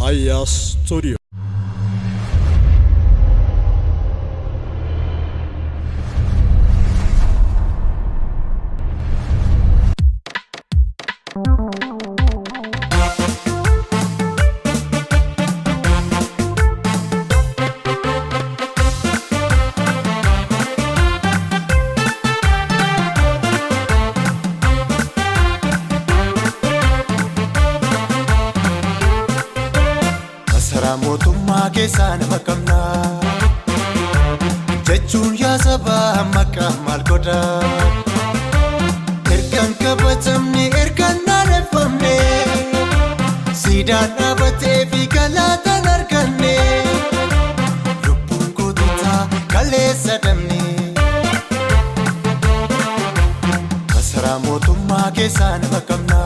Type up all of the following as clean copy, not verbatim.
Aya Studio. Mootummaa keessaan makamna jechuun yaa saba makka maal godha ergaan kabajamne ergaan naaneffamne siidaan dhaabatee fi galaataan arganne lubbuun goototaa kaleessa dhabne masaraa mootummaa keessaan makamna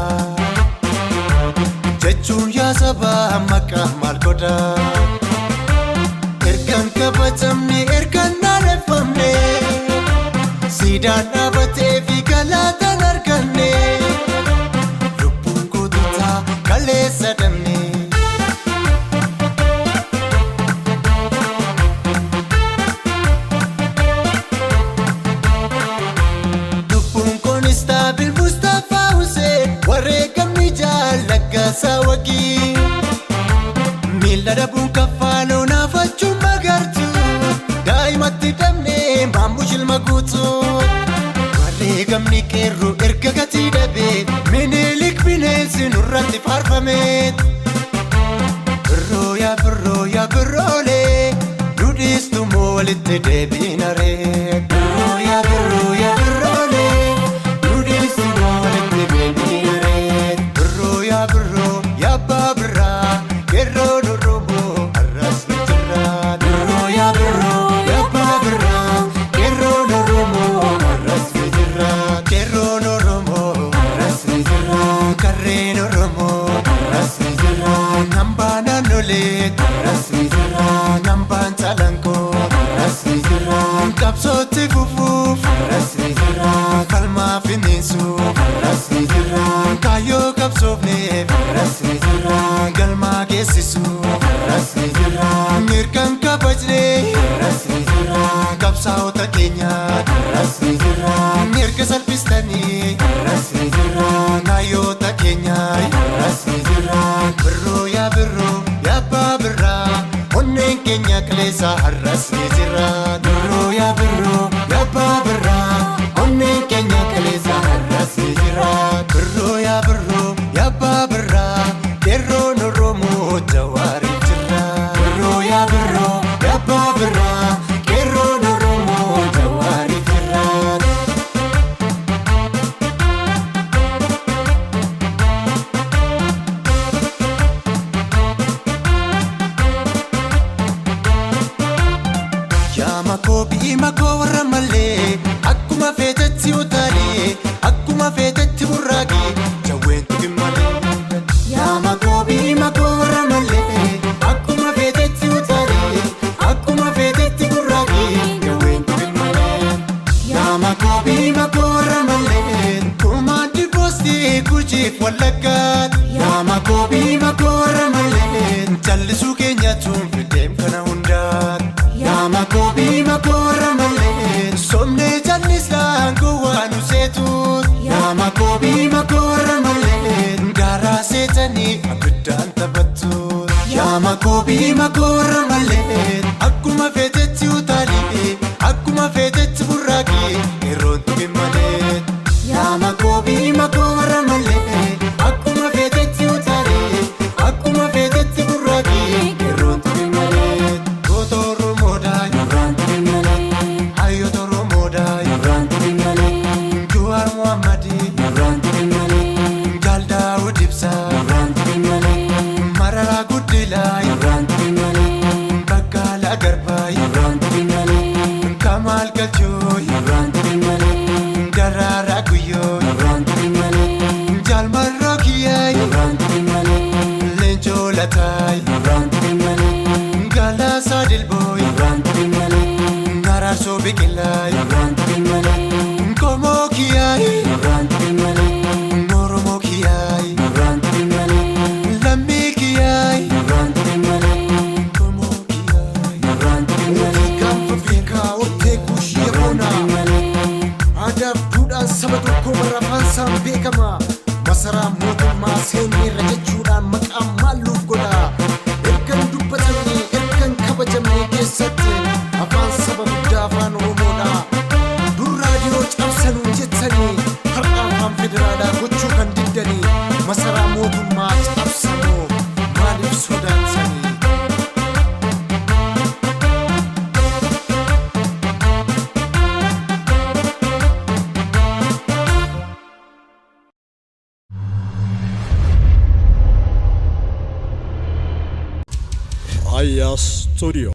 jechuun yaa saba makka maal godha ergaan kabajamne ergaan naaneffamne siidaan dhaabatee fi galaataan arganne lubbuun goototaa kaleessa dhabne lubbuun kunis taabil Mustafaa Huseen wareegamni jaallaggasaa wagii miila dhabuun kaffaaloo naafachuun magartu daa'imatti dhabnee maammush ilma guutuu wareegamni qeerroo erga gatii dhabee Minilik bineensi nurratti faarfame birroo yaa birroolee dudhiistu moo walitti deebiinaree birroo yaa birroolee dudhiistu moo walitti deebiinaree birroo yaa abbaa birraa qeerroo Kapsoti fufuuf rasmi jira kalmaa finiinsuuf rasmi jira kaayoo qabsoofneef rasmi jira galmaa geessisuuf rasmi jira mirgaan kabajnee rasmi jira qabsaa'ota keenya rasmi jira mirga salphistanii rasmi jira kaayoota keenya rasmi jira birroo yaa abbaa birraa onneen keenya kaleessa rasmi jira birroo yaa abbaa birraa onneen keenya kaleessa rasmi jira birroo yaa abbaa birraa qeerroon Oromoo jawaariif jira birroo yaa abbaa birraa qeerroon Oromoo jawaariif jira. Makoo warra malee akkuma feetetti utaalee akkuma feetetti burraaqee jawween tuqi malee yaa makoo warra malee akkuma feetetti utaalee akkuma feetetti burraaqee jawween tuqi malee yaa makoo warra malee kumaandi boostii gujiif wallaggaat yaa makoo warra malee jallisuu keenyaatuun fideem kana hundaat yaa makoo warra malee somnee jallisaan gowwaan useetuut yaa makoo warra malee gaaraa seetanii abiddaan taphattuut yaa makoo warra malee akkuma feetetti utaalee akkuma feetetti burraaqee qeerroon tuqi malee yaa makoo warra malee akkuma feetetti utaalee akkuma feetetti burraaqee qeerroon tuqi malee goota Oromoodhaa yurraan tuqi malee hayyoota Oromoodhaa yurraan tuqi malee Jawaar Mohammadii yurraan tuqi malee Jaal Daawud Ibsaa yurraan tuqi malee Mararaa Guddilaa yurraan tuqi malee Baqqalaa Garbaa yurraan tuqi malee Kamaal Galchoo yurraan tuqi malee Daraaraa Guyyoo yurraan tuqi malee Jaal Marroo Kiyyaa yurraan tuqi malee Leencoo Lataa yurraan tuqi malee Galaasaa Dilboo yurraan tuqi malee Araarsoo Biqilaa yurraan tuqi malee Komoo Kiyyaa yurraan tuqi malee Oromoo Kiyyaa yurraan tuqi malee Lammii Kiyyaa yurraan Fayyaa Studio.